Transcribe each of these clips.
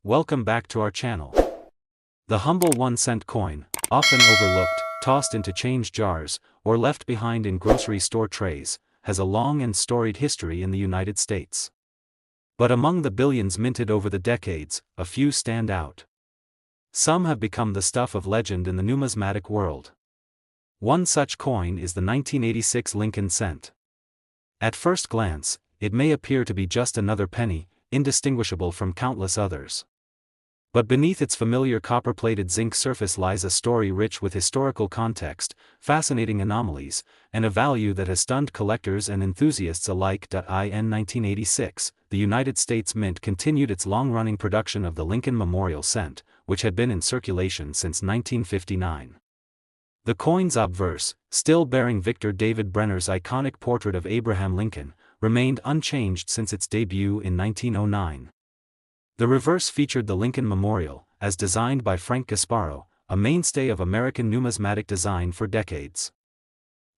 welcome back to our channel. The humble 1-cent coin, often overlooked, tossed into change jars, or left behind in grocery store trays, has a long and storied history in the United States. But among the billions minted over the decades, a few stand out. Some have become the stuff of legend in the numismatic world. One such coin is the 1986 Lincoln cent. At first glance, it may appear to be just another penny, indistinguishable from countless others. But beneath its familiar copper-plated zinc surface lies a story rich with historical context, fascinating anomalies, and a value that has stunned collectors and enthusiasts alike. In 1986, the United States Mint continued its long-running production of the Lincoln Memorial Cent, which had been in circulation since 1959. The coin's obverse, still bearing Victor David Brenner's iconic portrait of Abraham Lincoln, remained unchanged since its debut in 1909. The reverse featured the Lincoln Memorial, as designed by Frank Gasparo, a mainstay of American numismatic design for decades.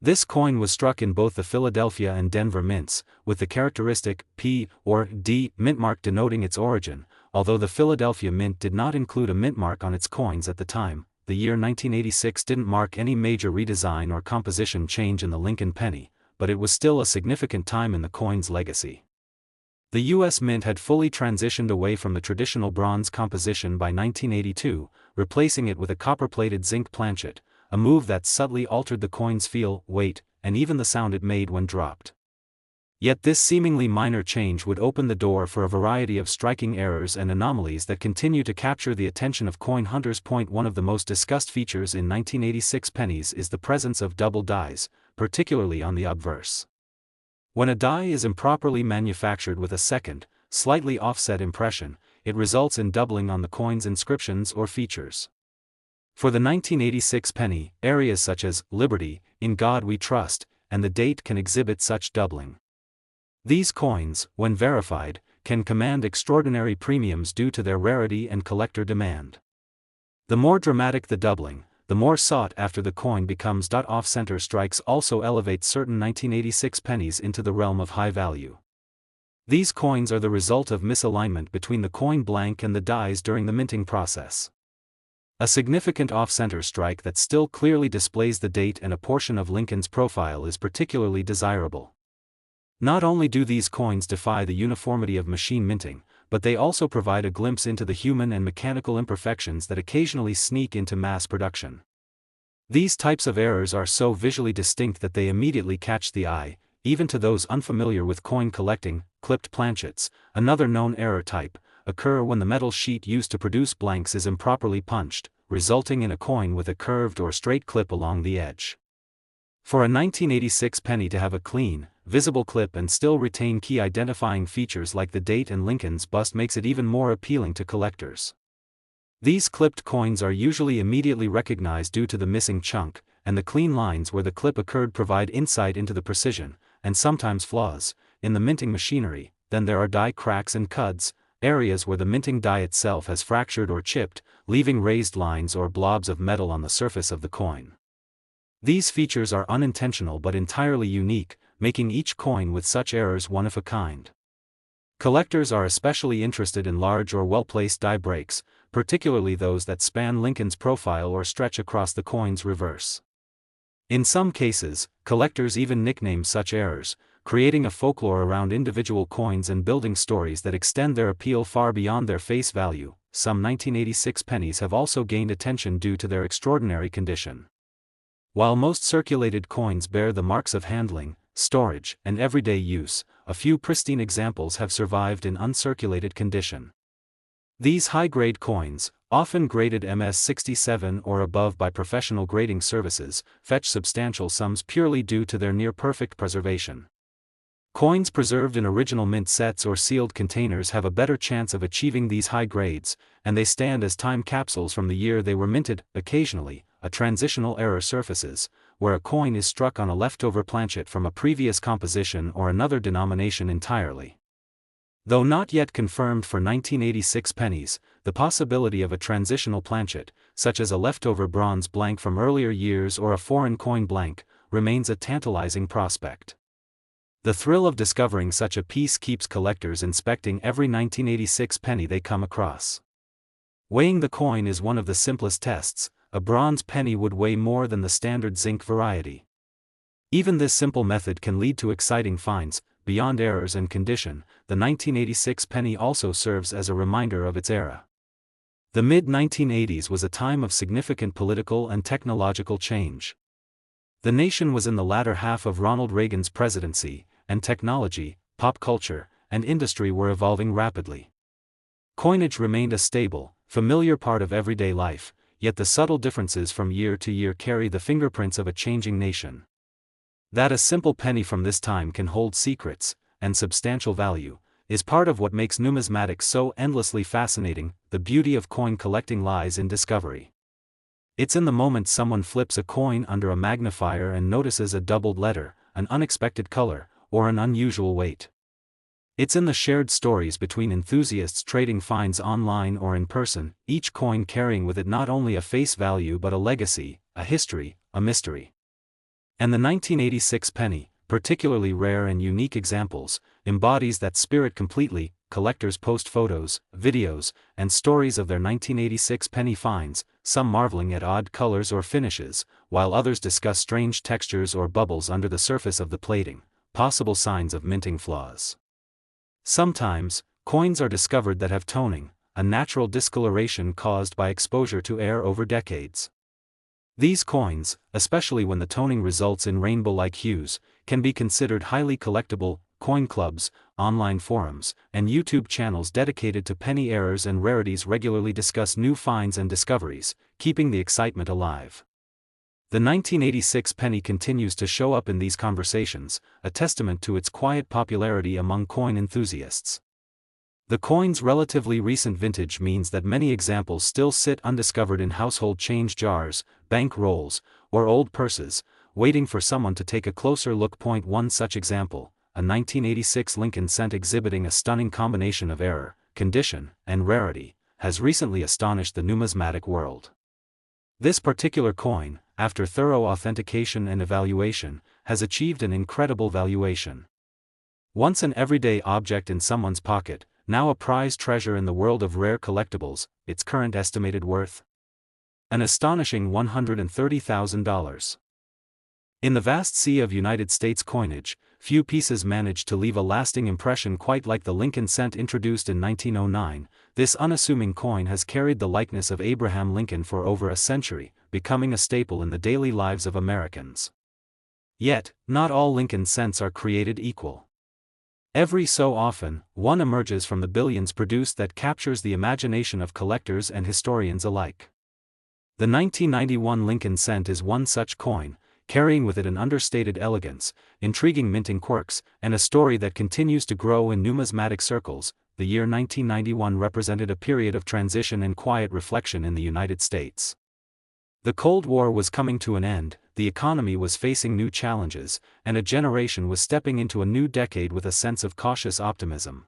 This coin was struck in both the Philadelphia and Denver mints, with the characteristic P or D mint mark denoting its origin, although the Philadelphia mint did not include a mint mark on its coins at the time. The year 1986 didn't mark any major redesign or composition change in the Lincoln penny, but it was still a significant time in the coin's legacy. The U.S. Mint had fully transitioned away from the traditional bronze composition by 1982, replacing it with a copper-plated zinc planchet, a move that subtly altered the coin's feel, weight, and even the sound it made when dropped. Yet this seemingly minor change would open the door for a variety of striking errors and anomalies that continue to capture the attention of coin hunters. One of the most discussed features in 1986 pennies is the presence of double dies, particularly on the obverse. When a die is improperly manufactured with a second, slightly offset impression, it results in doubling on the coin's inscriptions or features. For the 1986 penny, areas such as "Liberty," "In God We Trust," and the date can exhibit such doubling. These coins, when verified, can command extraordinary premiums due to their rarity and collector demand. The more dramatic the doubling, the more sought after the coin becomes. Off-center strikes also elevate certain 1986 pennies into the realm of high value. These coins are the result of misalignment between the coin blank and the dies during the minting process. A significant off-center strike that still clearly displays the date and a portion of Lincoln's profile is particularly desirable. Not only do these coins defy the uniformity of machine minting, but they also provide a glimpse into the human and mechanical imperfections that occasionally sneak into mass production. These types of errors are so visually distinct that they immediately catch the eye, even to those unfamiliar with coin collecting. Clipped planchets, another known error type, occur when the metal sheet used to produce blanks is improperly punched, resulting in a coin with a curved or straight clip along the edge. For a 1986 penny to have a clean, visible clip and still retain key identifying features like the date and Lincoln's bust makes it even more appealing to collectors. These clipped coins are usually immediately recognized due to the missing chunk, and the clean lines where the clip occurred provide insight into the precision, and sometimes flaws, in the minting machinery. Then there are die cracks and cuds, areas where the minting die itself has fractured or chipped, leaving raised lines or blobs of metal on the surface of the coin. These features are unintentional but entirely unique, making each coin with such errors one of a kind. Collectors are especially interested in large or well-placed die breaks, particularly those that span Lincoln's profile or stretch across the coin's reverse. In some cases, collectors even nickname such errors, creating a folklore around individual coins and building stories that extend their appeal far beyond their face value. Some 1986 pennies have also gained attention due to their extraordinary condition. While most circulated coins bear the marks of handling, storage, and everyday use, a few pristine examples have survived in uncirculated condition. These high-grade coins, often graded MS-67 or above by professional grading services, fetch substantial sums purely due to their near-perfect preservation. Coins preserved in original mint sets or sealed containers have a better chance of achieving these high grades, and they stand as time capsules from the year they were minted. Occasionally, a transitional error surfaces, where a coin is struck on a leftover planchet from a previous composition or another denomination entirely. Though not yet confirmed for 1986 pennies, the possibility of a transitional planchet, such as a leftover bronze blank from earlier years or a foreign coin blank, remains a tantalizing prospect. The thrill of discovering such a piece keeps collectors inspecting every 1986 penny they come across. Weighing the coin is one of the simplest tests. A bronze penny would weigh more than the standard zinc variety. Even this simple method can lead to exciting finds. Beyond errors and condition, the 1986 penny also serves as a reminder of its era. The mid-1980s was a time of significant political and technological change. The nation was in the latter half of Ronald Reagan's presidency, and technology, pop culture, and industry were evolving rapidly. Coinage remained a stable, familiar part of everyday life, yet the subtle differences from year to year carry the fingerprints of a changing nation. That a simple penny from this time can hold secrets, and substantial value, is part of what makes numismatics so endlessly fascinating. The beauty of coin collecting lies in discovery. It's in the moment someone flips a coin under a magnifier and notices a doubled letter, an unexpected color, or an unusual weight. It's in the shared stories between enthusiasts trading finds online or in person, each coin carrying with it not only a face value but a legacy, a history, a mystery. And the 1986 penny, particularly rare and unique examples, embodies that spirit completely. Collectors post photos, videos, and stories of their 1986 penny finds, some marveling at odd colors or finishes, while others discuss strange textures or bubbles under the surface of the plating, possible signs of minting flaws. Sometimes, coins are discovered that have toning, a natural discoloration caused by exposure to air over decades. These coins, especially when the toning results in rainbow-like hues, can be considered highly collectible. Coin clubs, online forums, and YouTube channels dedicated to penny errors and rarities regularly discuss new finds and discoveries, keeping the excitement alive. The 1986 penny continues to show up in these conversations, a testament to its quiet popularity among coin enthusiasts. The coin's relatively recent vintage means that many examples still sit undiscovered in household change jars, bank rolls, or old purses, waiting for someone to take a closer look. One such example, a 1986 Lincoln cent exhibiting a stunning combination of error, condition, and rarity, has recently astonished the numismatic world. This particular coin, after thorough authentication and evaluation, has achieved an incredible valuation. Once an everyday object in someone's pocket, now a prized treasure in the world of rare collectibles, its current estimated worth? An astonishing $130,000. In the vast sea of United States coinage, few pieces manage to leave a lasting impression quite like the Lincoln cent introduced in 1909. This unassuming coin has carried the likeness of Abraham Lincoln for over a century, becoming a staple in the daily lives of Americans. Yet, not all Lincoln cents are created equal. Every so often, one emerges from the billions produced that captures the imagination of collectors and historians alike. The 1991 Lincoln cent is one such coin, carrying with it an understated elegance, intriguing minting quirks, and a story that continues to grow in numismatic circles. The year 1991 represented a period of transition and quiet reflection in the United States. The Cold War was coming to an end, the economy was facing new challenges, and a generation was stepping into a new decade with a sense of cautious optimism.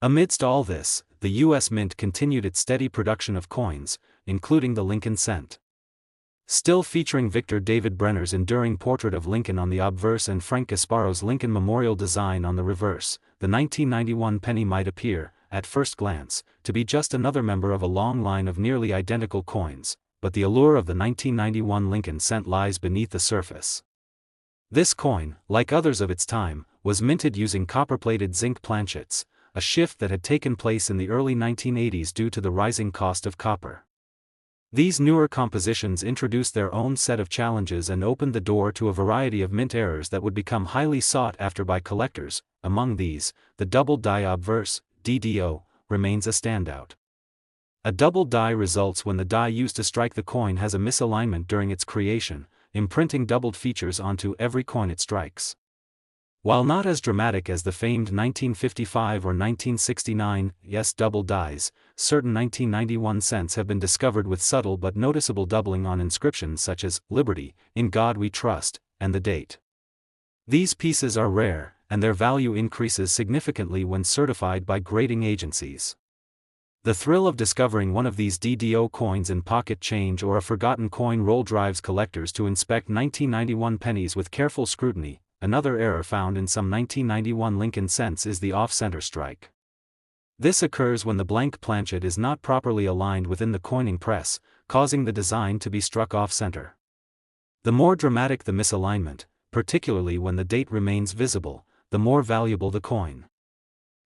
Amidst all this, the U.S. Mint continued its steady production of coins, including the Lincoln cent. Still featuring Victor David Brenner's enduring portrait of Lincoln on the obverse and Frank Gasparo's Lincoln Memorial design on the reverse, the 1991 penny might appear, at first glance, to be just another member of a long line of nearly identical coins, but the allure of the 1991 Lincoln cent lies beneath the surface. This coin, like others of its time, was minted using copper-plated zinc planchets, a shift that had taken place in the early 1980s due to the rising cost of copper. These newer compositions introduced their own set of challenges and opened the door to a variety of mint errors that would become highly sought after by collectors. Among these, the double die obverse, DDO, remains a standout. A double die results when the die used to strike the coin has a misalignment during its creation, imprinting doubled features onto every coin it strikes. While not as dramatic as the famed 1955 or 1969 double dies, certain 1991 cents have been discovered with subtle but noticeable doubling on inscriptions such as "Liberty, in God We Trust," and the date. These pieces are rare, and their value increases significantly when certified by grading agencies. The thrill of discovering one of these DDO coins in pocket change or a forgotten coin roll drives collectors to inspect 1991 pennies with careful scrutiny. Another error found in some 1991 Lincoln cents is the off-center strike. This occurs when the blank planchet is not properly aligned within the coining press, causing the design to be struck off-center. The more dramatic the misalignment, particularly when the date remains visible, the more valuable the coin.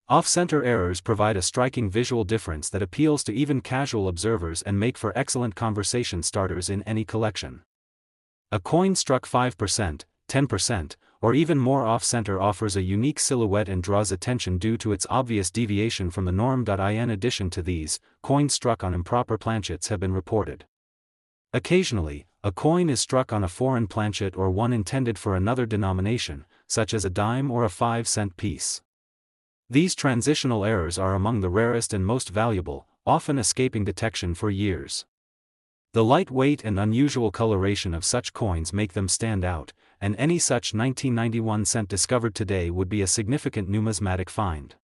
Off-center errors provide a striking visual difference that appeals to even casual observers and make for excellent conversation starters in any collection. A coin struck 5%, 10%, or even more off-center offers a unique silhouette and draws attention due to its obvious deviation from the norm. In addition to these, coins struck on improper planchets have been reported. Occasionally, a coin is struck on a foreign planchet or one intended for another denomination, such as a dime or a 5-cent piece. These transitional errors are among the rarest and most valuable, often escaping detection for years. The lightweight and unusual coloration of such coins make them stand out, and any such 1991 cent discovered today would be a significant numismatic find.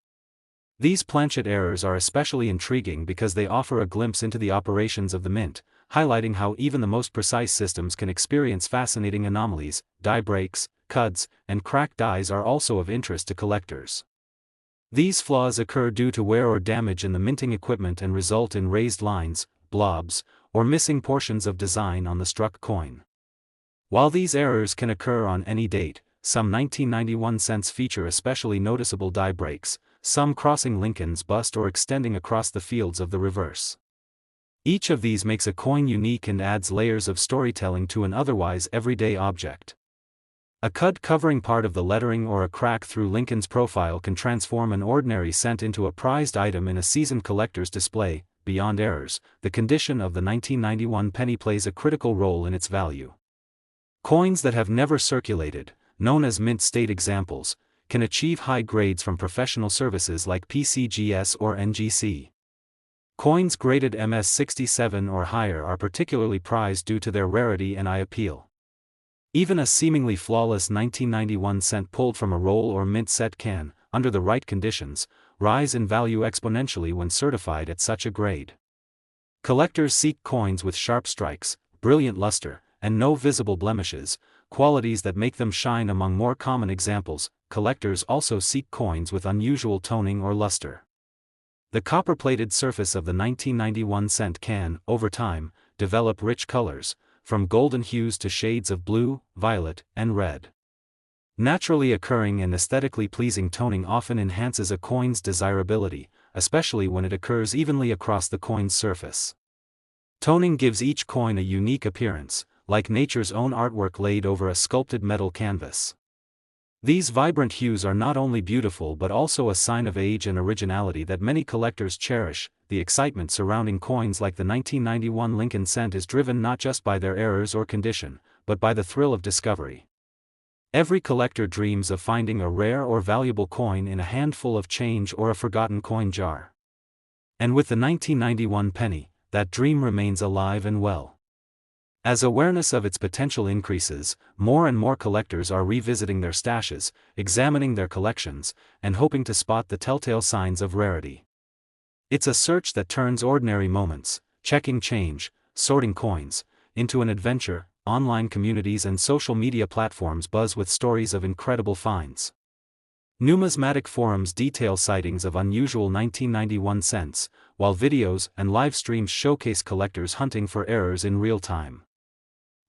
These planchet errors are especially intriguing because they offer a glimpse into the operations of the mint, highlighting how even the most precise systems can experience fascinating anomalies. Die breaks, cuds, and cracked dies are also of interest to collectors. These flaws occur due to wear or damage in the minting equipment and result in raised lines, blobs, or missing portions of design on the struck coin. While these errors can occur on any date, some 1991 cents feature especially noticeable die breaks, some crossing Lincoln's bust or extending across the fields of the reverse. Each of these makes a coin unique and adds layers of storytelling to an otherwise everyday object. A cud covering part of the lettering or a crack through Lincoln's profile can transform an ordinary cent into a prized item in a seasoned collector's display. Beyond errors, the condition of the 1991 penny plays a critical role in its value. Coins that have never circulated, known as mint state examples, can achieve high grades from professional services like PCGS or NGC. Coins graded MS67 or higher are particularly prized due to their rarity and eye appeal. Even a seemingly flawless 1991 cent pulled from a roll or mint set can, under the right conditions, rise in value exponentially when certified at such a grade. Collectors seek coins with sharp strikes, brilliant luster, and no visible blemishes, qualities that make them shine among more common examples. Collectors also seek coins with unusual toning or luster. The copper-plated surface of the 1991 cent can, over time, develop rich colors, from golden hues to shades of blue, violet, and red. Naturally occurring and aesthetically pleasing toning often enhances a coin's desirability, especially when it occurs evenly across the coin's surface. Toning gives each coin a unique appearance, like nature's own artwork laid over a sculpted metal canvas. These vibrant hues are not only beautiful but also a sign of age and originality that many collectors cherish. The excitement surrounding coins like the 1991 Lincoln cent is driven not just by their errors or condition, but by the thrill of discovery. Every collector dreams of finding a rare or valuable coin in a handful of change or a forgotten coin jar. And with the 1991 penny, that dream remains alive and well. As awareness of its potential increases, more and more collectors are revisiting their stashes, examining their collections, and hoping to spot the telltale signs of rarity. It's a search that turns ordinary moments, checking change, sorting coins, into an adventure. Online communities and social media platforms buzz with stories of incredible finds. Numismatic forums detail sightings of unusual 1991 cents, while videos and live streams showcase collectors hunting for errors in real time.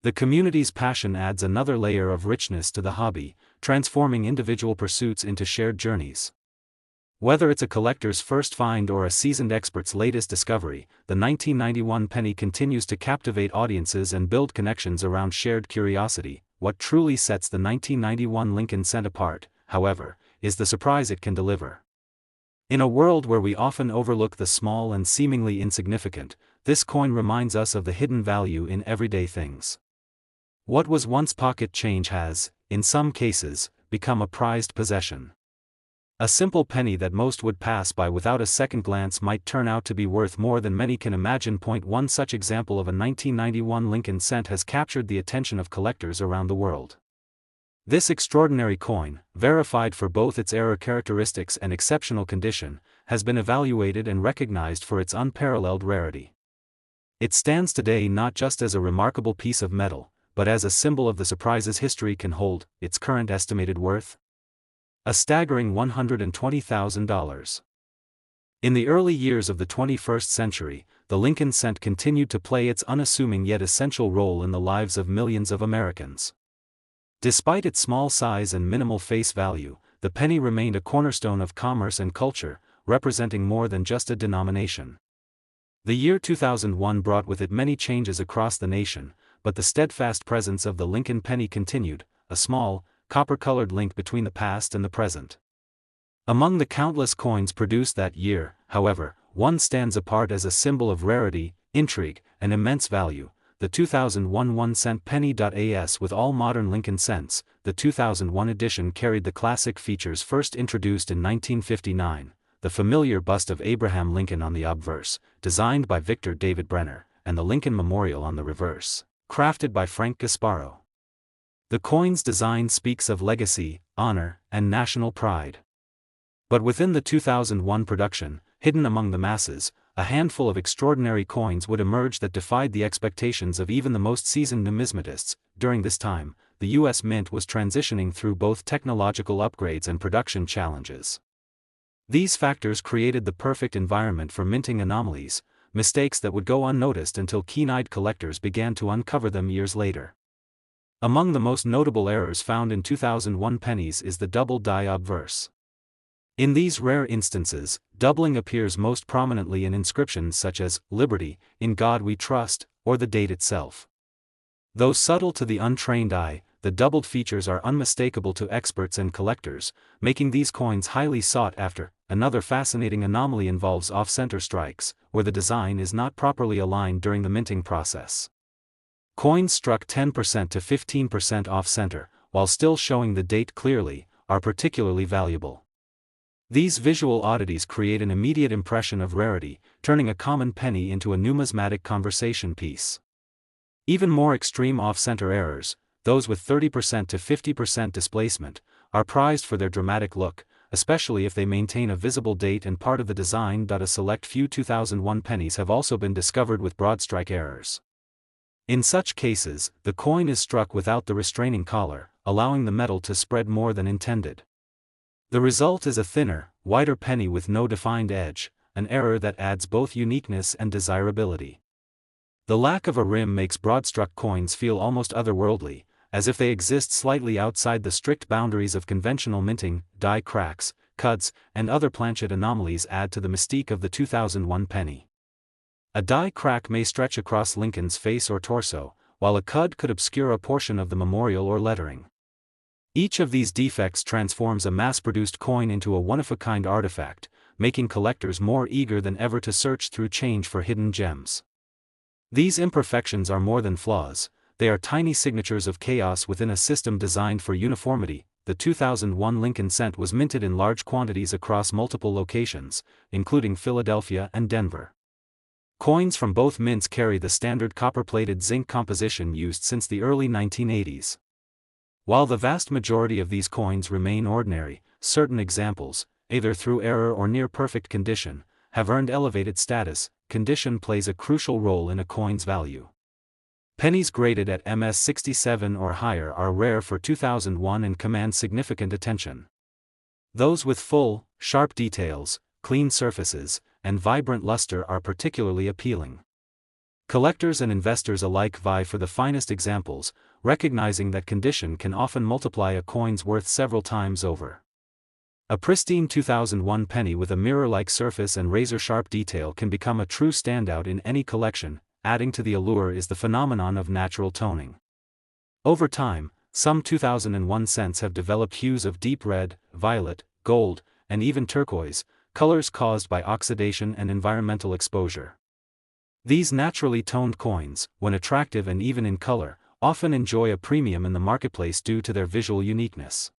The community's passion adds another layer of richness to the hobby, transforming individual pursuits into shared journeys. Whether it's a collector's first find or a seasoned expert's latest discovery, the 1991 penny continues to captivate audiences and build connections around shared curiosity. What truly sets the 1991 Lincoln cent apart, however, is the surprise it can deliver. In a world where we often overlook the small and seemingly insignificant, this coin reminds us of the hidden value in everyday things. What was once pocket change has, in some cases, become a prized possession. A simple penny that most would pass by without a second glance might turn out to be worth more than many can imagine. One such example of a 1991 Lincoln cent has captured the attention of collectors around the world. This extraordinary coin, verified for both its error characteristics and exceptional condition, has been evaluated and recognized for its unparalleled rarity. It stands today not just as a remarkable piece of metal, but as a symbol of the surprises history can hold. Its current estimated worth? A staggering $120,000. In the early years of the 21st century, the Lincoln cent continued to play its unassuming yet essential role in the lives of millions of Americans. Despite its small size and minimal face value, the penny remained a cornerstone of commerce and culture, representing more than just a denomination. The year 2001 brought with it many changes across the nation, but the steadfast presence of the Lincoln penny continued, a small, copper-colored link between the past and the present. Among the countless coins produced that year, however, one stands apart as a symbol of rarity, intrigue, and immense value: the 2001 1-cent penny. As with all modern Lincoln cents, the 2001 edition carried the classic features first introduced in 1959, the familiar bust of Abraham Lincoln on the obverse, designed by Victor David Brenner, and the Lincoln Memorial on the reverse, crafted by Frank Gasparo. The coin's design speaks of legacy, honor, and national pride. But within the 2001 production, hidden among the masses, a handful of extraordinary coins would emerge that defied the expectations of even the most seasoned numismatists. During this time, the U.S. Mint was transitioning through both technological upgrades and production challenges. These factors created the perfect environment for minting anomalies, mistakes that would go unnoticed until keen-eyed collectors began to uncover them years later. Among the most notable errors found in 2001 pennies is the double die obverse. In these rare instances, doubling appears most prominently in inscriptions such as "Liberty," "In God We Trust," or the date itself. Though subtle to the untrained eye, the doubled features are unmistakable to experts and collectors, making these coins highly sought after. Another fascinating anomaly involves off-center strikes, where the design is not properly aligned during the minting process. Coins struck 10% to 15% off-center, while still showing the date clearly, are particularly valuable. These visual oddities create an immediate impression of rarity, turning a common penny into a numismatic conversation piece. Even more extreme off-center errors, those with 30% to 50% displacement, are prized for their dramatic look, especially if they maintain a visible date and part of the design. A select few 2001 pennies have also been discovered with broad strike errors. In such cases, the coin is struck without the restraining collar, allowing the metal to spread more than intended. The result is a thinner, wider penny with no defined edge, an error that adds both uniqueness and desirability. The lack of a rim makes broad-struck coins feel almost otherworldly, as if they exist slightly outside the strict boundaries of conventional minting. Die cracks, cuts, and other planchet anomalies add to the mystique of the 2001 penny. A die crack may stretch across Lincoln's face or torso, while a cud could obscure a portion of the memorial or lettering. Each of these defects transforms a mass-produced coin into a one-of-a-kind artifact, making collectors more eager than ever to search through change for hidden gems. These imperfections are more than flaws, they are tiny signatures of chaos within a system designed for uniformity. The 2001 Lincoln cent was minted in large quantities across multiple locations, including Philadelphia and Denver. Coins from both mints carry the standard copper-plated zinc composition used since the early 1980s. While the vast majority of these coins remain ordinary, certain examples, either through error or near perfect condition, have earned elevated status. Condition plays a crucial role in a coin's value. Pennies graded at MS67 or higher are rare for 2001 and command significant attention. Those with full, sharp details, clean surfaces, and vibrant luster are particularly appealing. Collectors and investors alike vie for the finest examples, recognizing that condition can often multiply a coin's worth several times over. A pristine 2001 penny with a mirror-like surface and razor-sharp detail can become a true standout in any collection. Adding to the allure is the phenomenon of natural toning. Over time, some 2001 cents have developed hues of deep red, violet, gold, and even turquoise, colors caused by oxidation and environmental exposure. These naturally toned coins, when attractive and even in color, often enjoy a premium in the marketplace due to their visual uniqueness.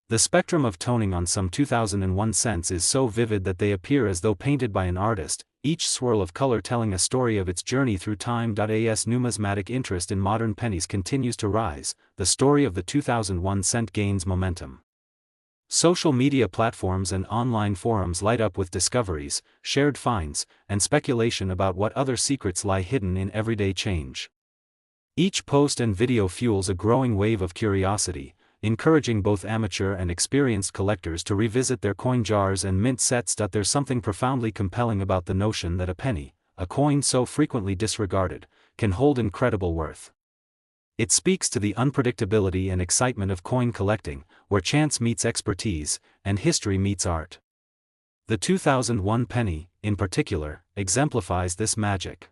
The spectrum of toning on some 2001 cents is so vivid that they appear as though painted by an artist, each swirl of color telling a story of its journey through time. As numismatic interest in modern pennies continues to rise, the story of the 2001 cent gains momentum. Social media platforms and online forums light up with discoveries, shared finds, and speculation about what other secrets lie hidden in everyday change. Each post and video fuels a growing wave of curiosity, encouraging both amateur and experienced collectors to revisit their coin jars and mint sets. There's something profoundly compelling about the notion that a penny, a coin so frequently disregarded, can hold incredible worth. It speaks to the unpredictability and excitement of coin collecting, where chance meets expertise, and history meets art. The 2001 penny, in particular, exemplifies this magic.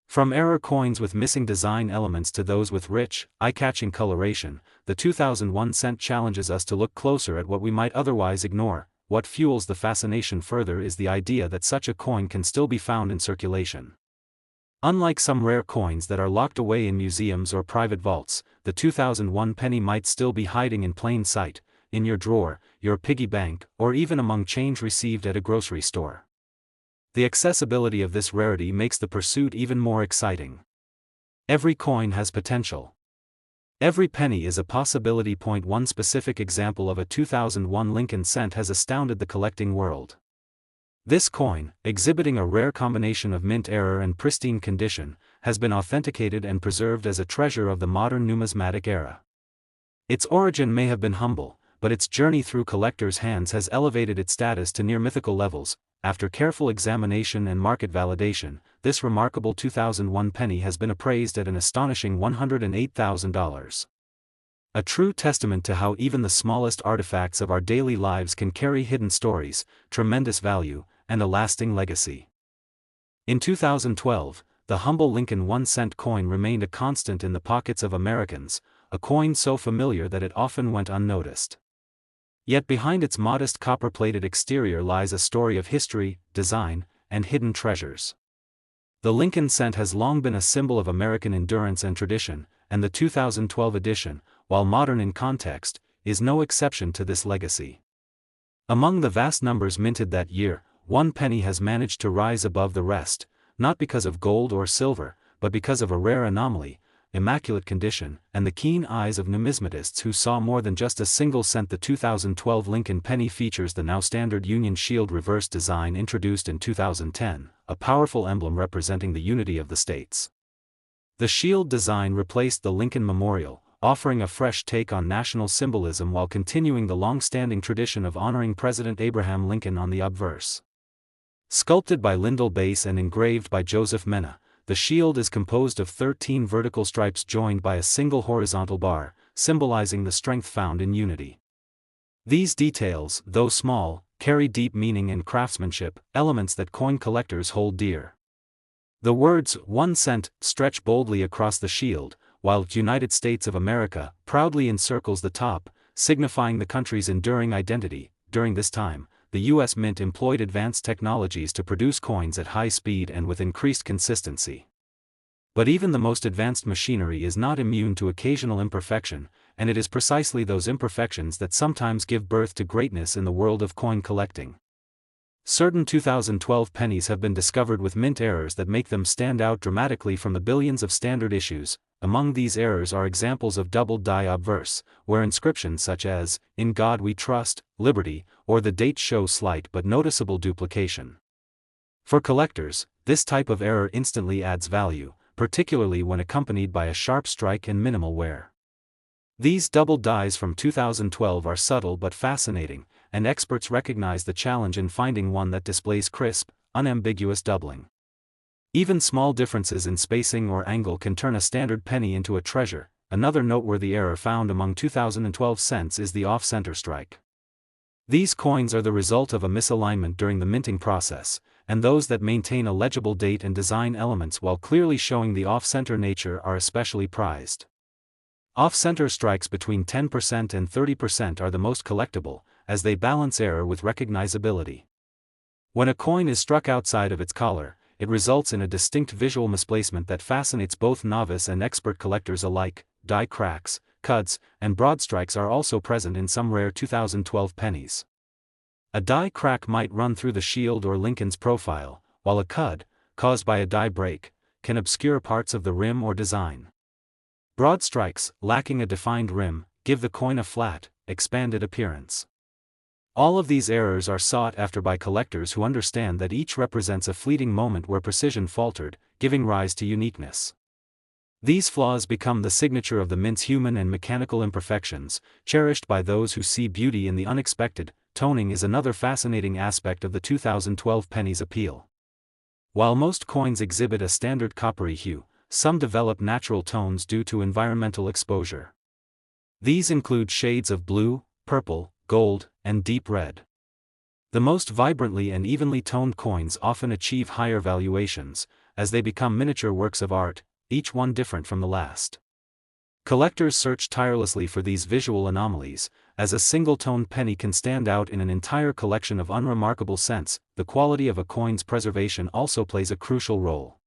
From error coins with missing design elements to those with rich, eye-catching coloration, the 2001 cent challenges us to look closer at what we might otherwise ignore. What fuels the fascination further is the idea that such a coin can still be found in circulation. Unlike some rare coins that are locked away in museums or private vaults, the 2001 penny might still be hiding in plain sight, in your drawer, your piggy bank, or even among change received at a grocery store. The accessibility of this rarity makes the pursuit even more exciting. Every coin has potential. Every penny is a possibility. One specific example of a 2001 Lincoln cent has astounded the collecting world. This coin, exhibiting a rare combination of mint error and pristine condition, has been authenticated and preserved as a treasure of the modern numismatic era. Its origin may have been humble, but its journey through collectors' hands has elevated its status to near mythical levels. After careful examination and market validation, this remarkable 2001 penny has been appraised at an astonishing $108,000. A true testament to how even the smallest artifacts of our daily lives can carry hidden stories, tremendous value, and a lasting legacy. In 2012, the humble Lincoln 1-cent coin remained a constant in the pockets of Americans, a coin so familiar that it often went unnoticed. Yet behind its modest copper-plated exterior lies a story of history, design, and hidden treasures. The Lincoln cent has long been a symbol of American endurance and tradition, and the 2012 edition, while modern in context, is no exception to this legacy. Among the vast numbers minted that year, one penny has managed to rise above the rest, not because of gold or silver, but because of a rare anomaly, immaculate condition, and the keen eyes of numismatists who saw more than just a single cent. The 2012 Lincoln penny features the now standard Union Shield reverse design introduced in 2010, a powerful emblem representing the unity of the states. The shield design replaced the Lincoln Memorial, offering a fresh take on national symbolism while continuing the long-standing tradition of honoring President Abraham Lincoln on the obverse. Sculpted by Lyndall Bass and engraved by Joseph Mena, the shield is composed of 13 vertical stripes joined by a single horizontal bar, symbolizing the strength found in unity. These details, though small, carry deep meaning and craftsmanship, elements that coin collectors hold dear. The words 1 cent stretch boldly across the shield, while United States of America proudly encircles the top, signifying the country's enduring identity. During this time, the U.S. Mint employed advanced technologies to produce coins at high speed and with increased consistency. But even the most advanced machinery is not immune to occasional imperfection, and it is precisely those imperfections that sometimes give birth to greatness in the world of coin collecting. Certain 2012 pennies have been discovered with mint errors that make them stand out dramatically from the billions of standard issues. Among these errors are examples of double die obverse, where inscriptions such as, "In God We Trust," "Liberty," or the date show slight but noticeable duplication. For collectors, this type of error instantly adds value, particularly when accompanied by a sharp strike and minimal wear. These double dies from 2012 are subtle but fascinating, and experts recognize the challenge in finding one that displays crisp, unambiguous doubling. Even small differences in spacing or angle can turn a standard penny into a treasure. Another noteworthy error found among 2012 cents is the off-center strike. These coins are the result of a misalignment during the minting process, and those that maintain a legible date and design elements while clearly showing the off-center nature are especially prized. Off-center strikes between 10% and 30% are the most collectible, as they balance error with recognizability. When a coin is struck outside of its collar, it results in a distinct visual misplacement that fascinates both novice and expert collectors alike. Die cracks, cuts, and broad strikes are also present in some rare 2012 pennies. A die crack might run through the shield or Lincoln's profile, while a cud, caused by a die break, can obscure parts of the rim or design. Broad strikes, lacking a defined rim, give the coin a flat, expanded appearance. All of these errors are sought after by collectors who understand that each represents a fleeting moment where precision faltered, giving rise to uniqueness. These flaws become the signature of the mint's human and mechanical imperfections, cherished by those who see beauty in the unexpected. Toning is another fascinating aspect of the 2012 penny's appeal. While most coins exhibit a standard coppery hue, some develop natural tones due to environmental exposure. These include shades of blue, purple, gold, and deep red. The most vibrantly and evenly toned coins often achieve higher valuations, as they become miniature works of art, each one different from the last. Collectors search tirelessly for these visual anomalies, as a single-toned penny can stand out in an entire collection of unremarkable cents. The quality of a coin's preservation also plays a crucial role.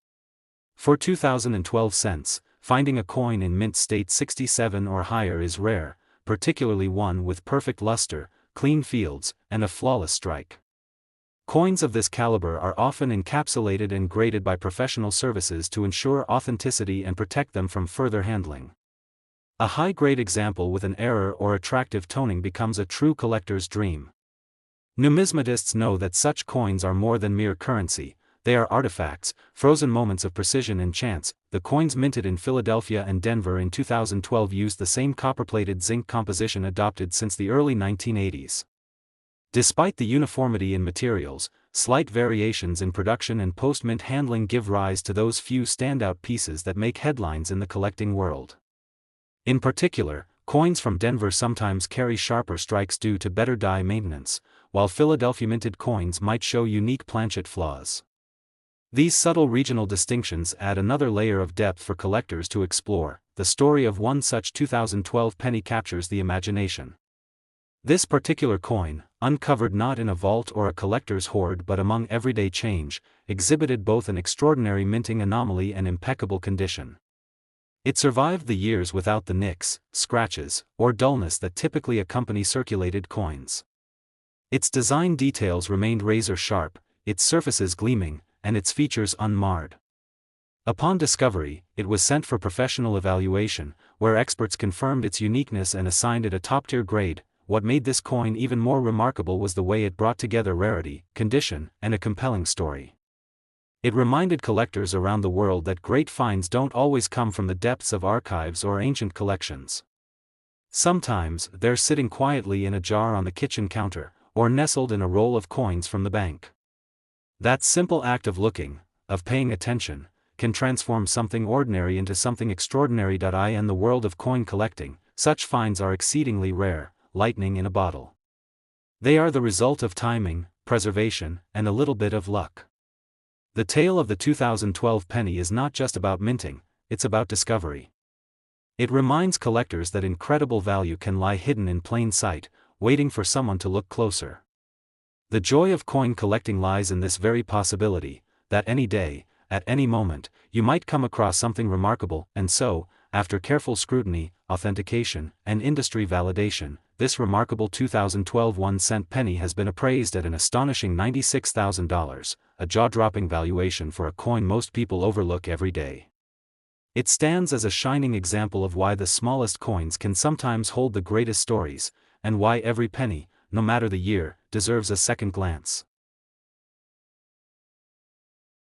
For 2012 cents, finding a coin in mint state 67 or higher is rare, particularly one with perfect luster, clean fields, and a flawless strike. Coins of this caliber are often encapsulated and graded by professional services to ensure authenticity and protect them from further handling. A high-grade example with an error or attractive toning becomes a true collector's dream. Numismatists know that such coins are more than mere currency. They are artifacts, frozen moments of precision and chance. The coins minted in Philadelphia and Denver in 2012 used the same copper-plated zinc composition adopted since the early 1980s. Despite the uniformity in materials, slight variations in production and post-mint handling give rise to those few standout pieces that make headlines in the collecting world. In particular, coins from Denver sometimes carry sharper strikes due to better die maintenance, while Philadelphia minted coins might show unique planchet flaws. These subtle regional distinctions add another layer of depth for collectors to explore. The story of one such 2012 penny captures the imagination. This particular coin, uncovered not in a vault or a collector's hoard but among everyday change, exhibited both an extraordinary minting anomaly and impeccable condition. It survived the years without the nicks, scratches, or dullness that typically accompany circulated coins. Its design details remained razor-sharp, its surfaces gleaming, and its features unmarred. Upon discovery, it was sent for professional evaluation, where experts confirmed its uniqueness and assigned it a top-tier grade. What made this coin even more remarkable was the way it brought together rarity, condition, and a compelling story. It reminded collectors around the world that great finds don't always come from the depths of archives or ancient collections. Sometimes, they're sitting quietly in a jar on the kitchen counter, or nestled in a roll of coins from the bank. That simple act of looking, of paying attention, can transform something ordinary into something extraordinary. In the world of coin collecting, such finds are exceedingly rare, lightning in a bottle. They are the result of timing, preservation, and a little bit of luck. The tale of the 2012 penny is not just about minting, it's about discovery. It reminds collectors that incredible value can lie hidden in plain sight, waiting for someone to look closer. The joy of coin collecting lies in this very possibility, that any day, at any moment, you might come across something remarkable. And so, after careful scrutiny, authentication, and industry validation, this remarkable 2012 1-cent penny has been appraised at an astonishing $96,000, a jaw-dropping valuation for a coin most people overlook every day. It stands as a shining example of why the smallest coins can sometimes hold the greatest stories, and why every penny, no matter the year, deserves a second glance.